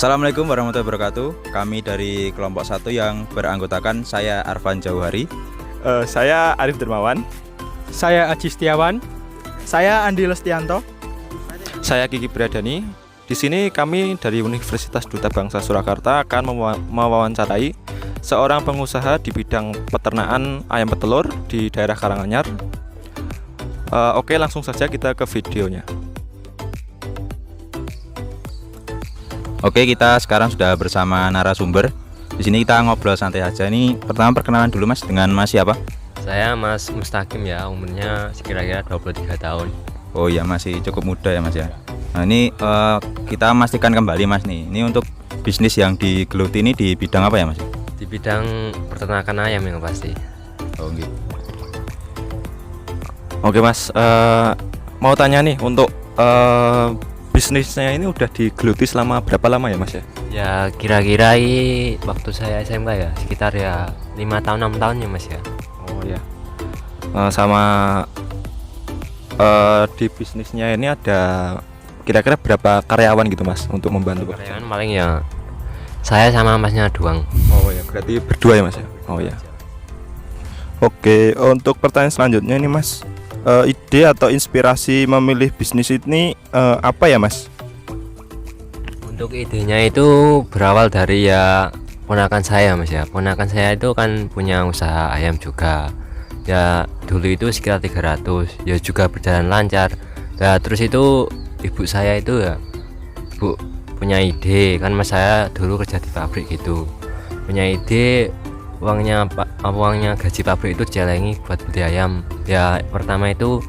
Assalamualaikum warahmatullahi wabarakatuh. Kami dari kelompok 1 yang beranggotakan saya Arfan Jauhari. Saya Arif Dermawan. Saya Aji Setiawan. Saya Andi Lestianto. Saya Kiki Priadani. Di sini kami dari Universitas Duta Bangsa Surakarta akan mewawancarai seorang pengusaha di bidang peternakan ayam petelur di daerah Karanganyar. Oke, langsung saja kita ke videonya. Oke, kita sekarang sudah bersama narasumber. Di sini kita ngobrol santai aja. Ini pertama perkenalan dulu Mas, dengan Mas siapa? Saya Mas Mustaqim ya, umurnya sekira-kira 23 tahun. Oh iya, masih cukup muda ya Mas ya. Nah ini kita memastikan kembali Mas nih. Ini untuk bisnis yang digeluti ini di bidang apa ya Mas? Di bidang peternakan ayam yang pasti. Oh gitu. Oke Mas, mau tanya nih untuk bisnisnya ini udah digeluti selama berapa lama ya Mas ya? Ya kira-kira waktu saya SMK ya, sekitar ya 5 tahun 6 tahun ya Mas ya. Oh ya. Sama di bisnisnya ini ada kira-kira berapa karyawan gitu Mas untuk membantu? Karyawan paling ya saya sama Masnya doang. Oh ya, berarti berdua ya Mas ya? Oh ya. Oke, untuk pertanyaan selanjutnya ini Mas, ide atau inspirasi memilih bisnis ini apa ya Mas? Untuk idenya itu berawal dari ya ponakan saya Mas ya. Ponakan saya itu kan punya usaha ayam juga. Ya dulu itu sekitar 300, ya juga berjalan lancar. Nah terus itu ibu saya itu ya bu punya ide, kan Mas saya dulu kerja di pabrik gitu, punya ide uangnya gaji pabrik itu celengi buat beli ayam. Ya pertama itu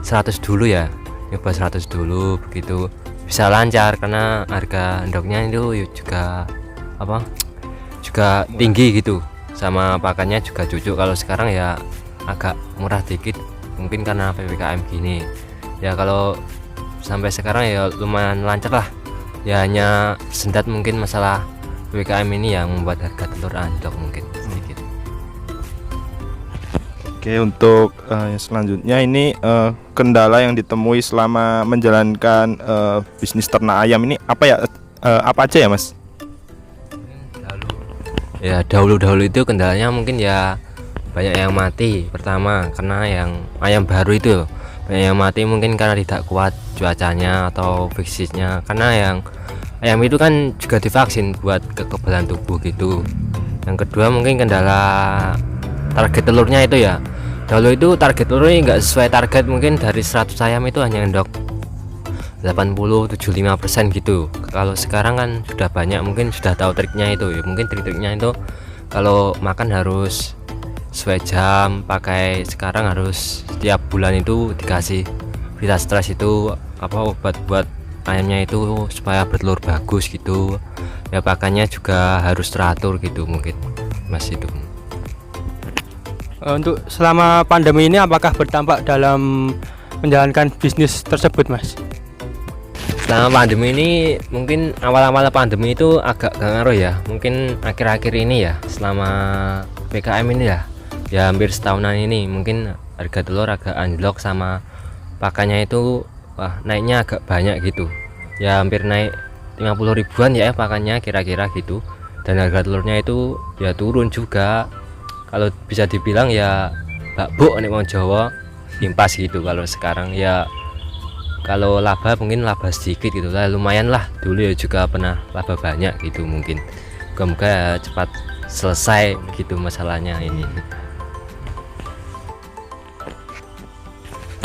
100 dulu ya, nyoba 100 dulu, begitu bisa lancar karena harga endoknya itu juga tinggi gitu, sama pakannya juga cucuk. Kalau sekarang ya agak murah dikit, mungkin karena PPKM gini ya. Kalau sampai sekarang ya lumayan lancar lah ya, hanya sendat mungkin masalah PPKM ini yang membuat harga telur anjlok mungkin sedikit. Oke, untuk yang selanjutnya ini kendala yang ditemui selama menjalankan bisnis ternak ayam ini apa ya, apa aja ya Mas? Ya dahulu itu kendalanya mungkin ya banyak yang mati. Pertama karena yang ayam baru itu loh, banyak yang mati mungkin karena tidak kuat cuacanya atau fisiknya, karena yang ayam itu kan juga divaksin buat kekebalan tubuh gitu. Yang kedua mungkin kendala target telurnya itu ya, dahulu itu target telurnya nggak sesuai target, mungkin dari 100 ayam itu hanya endok 80-75% gitu. Kalau sekarang kan sudah banyak, mungkin sudah tahu triknya itu ya. Mungkin trik-triknya itu kalau makan harus sesuai jam, pakai sekarang harus setiap bulan itu dikasih vita stres itu obat buat ayamnya itu supaya bertelur bagus gitu ya. Pakannya juga harus teratur gitu mungkin Mas itu. Untuk selama pandemi ini apakah berdampak dalam menjalankan bisnis tersebut Mas? Selama pandemi ini mungkin awal-awal pandemi itu agak ngaruh ya, mungkin akhir-akhir ini ya, selama PKM ini ya hampir setahunan ini mungkin harga telur agak anjlok, sama pakannya itu naiknya agak banyak gitu ya, hampir naik 50 ribuan ya pakannya kira-kira gitu. Dan harga telurnya itu ya turun juga, kalau bisa dibilang ya bakbuk nek wong Jawa impas gitu. Kalau sekarang ya kalau laba mungkin laba sedikit gitu lah, lumayan lah. Dulu ya juga pernah laba banyak gitu, mungkin moga-moga ya cepat selesai gitu masalahnya ini.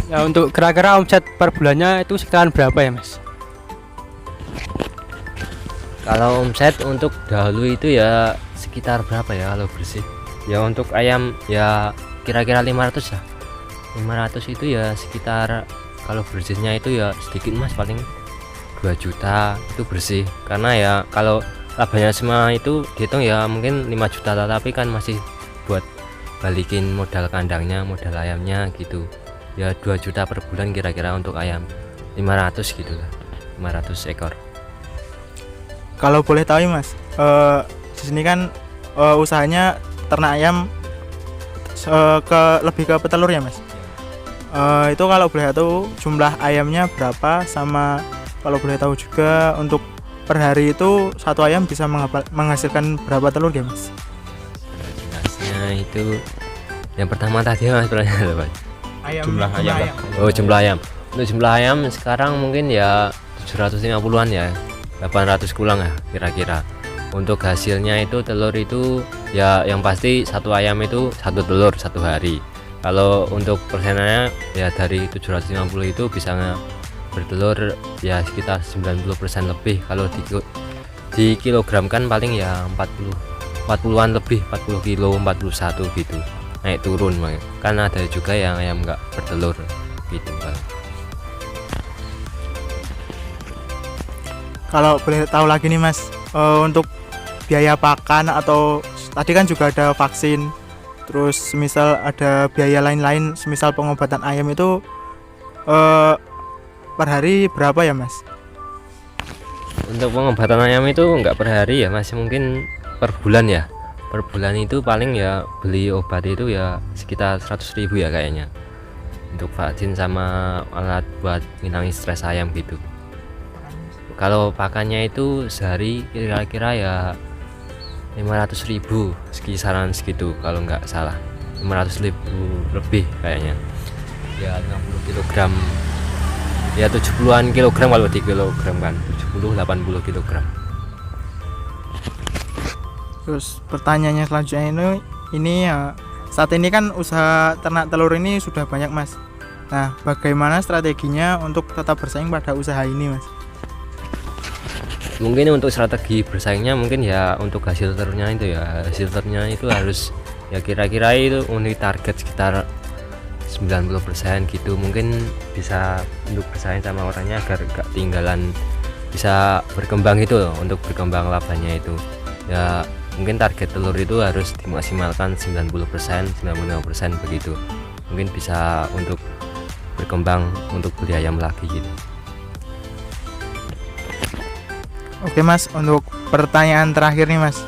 Ya, untuk kira-kira omset per bulannya itu sekitaran berapa ya Mas? Kalau omset untuk dahulu itu ya sekitar berapa ya kalau bersih ya, untuk ayam ya kira-kira 500 ya. 500 itu ya sekitar, kalau bersihnya itu ya sedikit Mas, paling 2 juta itu bersih. Karena ya kalau labanya semua itu dihitung ya mungkin 5 juta, tapi kan masih buat balikin modal kandangnya, modal ayamnya gitu ya. 2 juta per bulan kira-kira untuk ayam 500 gitu lah, 500 ekor. Kalau boleh tahu Mas, di sini kan usahanya ternak ayam lebih ke petelur ya Mas. Itu kalau boleh tahu jumlah ayamnya berapa, sama kalau boleh tahu juga untuk per hari itu satu ayam bisa menghasilkan berapa telur ya Mas? Jelasnya itu yang pertama tadi mas pertanyaan apa? Jumlah ayam. Oh jumlah ayam. Untuk jumlah ayam sekarang mungkin ya 750-an ya, 800 kurang ya kira-kira. Untuk hasilnya itu telur itu ya yang pasti satu ayam itu satu telur satu hari. Kalau untuk persenannya ya dari 750 itu bisa bertelur ya sekitar 90% lebih. Kalau di kilogram kan paling ya 40-an lebih, 40 kilo, 41 gitu. Naik turun kan ada juga yang ayam nggak bertelur gitu Pak. Kalau boleh tahu lagi nih Mas, untuk biaya pakan atau tadi kan juga ada vaksin, terus misal ada biaya lain-lain semisal pengobatan ayam itu per hari berapa ya Mas? Untuk pengobatan ayam itu nggak per hari ya Mas, mungkin per bulan ya. Per bulan itu paling ya beli obat itu ya sekitar 100.000 ya kayaknya. Untuk vaksin sama alat buat ngilangin stres ayam gitu. Kalau pakannya itu sehari kira-kira ya 500.000 kisaran segitu kalau nggak salah. 500.000 lebih kayaknya. Ya 50 kg. Ya 70-an kilogram kalau di kilogram kan. 70-80 kilogram. Terus pertanyaannya selanjutnya ini ya, saat ini kan usaha ternak telur ini sudah banyak Mas. Nah, bagaimana strateginya untuk tetap bersaing pada usaha ini Mas? Mungkin untuk strategi bersaingnya mungkin ya untuk hasil telurnya itu ya, hasil telurnya itu harus ya kira-kira itu untuk target sekitar 90% gitu. Mungkin bisa untuk bersaing sama orangnya agar gak tinggalan, bisa berkembang itu loh, untuk berkembang labanya itu ya. Mungkin target telur itu harus dimaksimalkan 90%, 95% begitu. Mungkin bisa untuk berkembang untuk beli ayam lagi gitu. Oke Mas, untuk pertanyaan terakhir nih Mas,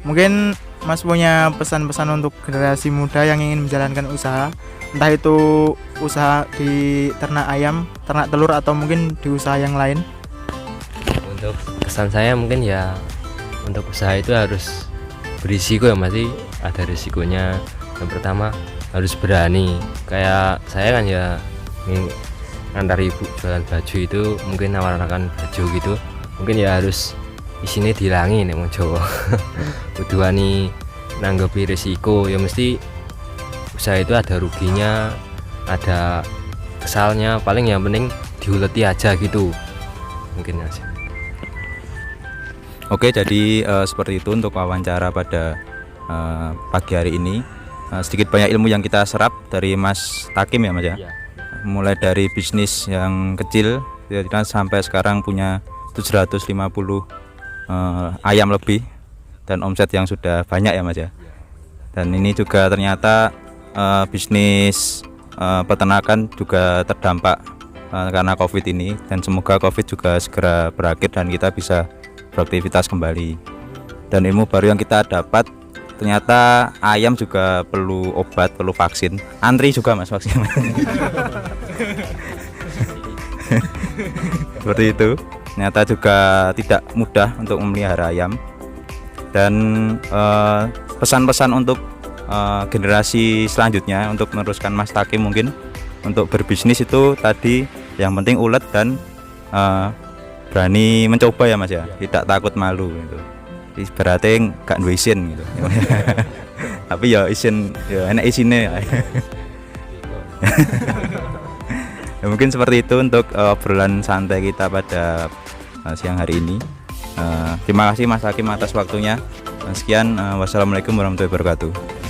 mungkin Mas punya pesan-pesan untuk generasi muda yang ingin menjalankan usaha, entah itu usaha di ternak ayam, ternak telur, atau mungkin di usaha yang lain? Untuk kesan saya mungkin ya untuk usaha itu harus berisiko ya, masih ada risikonya. Yang pertama harus berani, kayak saya kan ya ngantar ibu jualan baju itu, mungkin nawarkan baju gitu, mungkin ya harus isinya dilangi nih mau Jawa. Kuduani nanggepi risiko ya, mesti usaha itu ada ruginya, ada kesalnya, paling yang penting diuleti aja gitu mungkin aja. Oke, jadi seperti itu untuk wawancara pada pagi hari ini. Sedikit banyak ilmu yang kita serap dari Mas Takim ya Mas ya. Mulai dari bisnis yang kecil kita sampai sekarang punya 750 ayam lebih dan omset yang sudah banyak ya Mas ya. Dan ini juga ternyata bisnis peternakan juga terdampak karena Covid ini, dan semoga Covid juga segera berakhir dan kita bisa beraktivitas kembali. Dan ilmu baru yang kita dapat, ternyata ayam juga perlu obat, perlu vaksin. Antri juga Mas vaksin. Seperti itu. Ternyata juga tidak mudah untuk memelihara ayam. Dan pesan-pesan untuk generasi selanjutnya untuk meneruskan Mas Takim, mungkin untuk berbisnis itu tadi yang penting ulet dan berani mencoba ya Mas ya, tidak takut malu gitu. Berarti gak duwe isin gitu. Tapi ya isin ya enak isine. Ya, mungkin seperti itu untuk obrolan santai kita pada siang hari ini. Terima kasih Mas Hakim atas waktunya. Sekian, wassalamualaikum warahmatullahi wabarakatuh.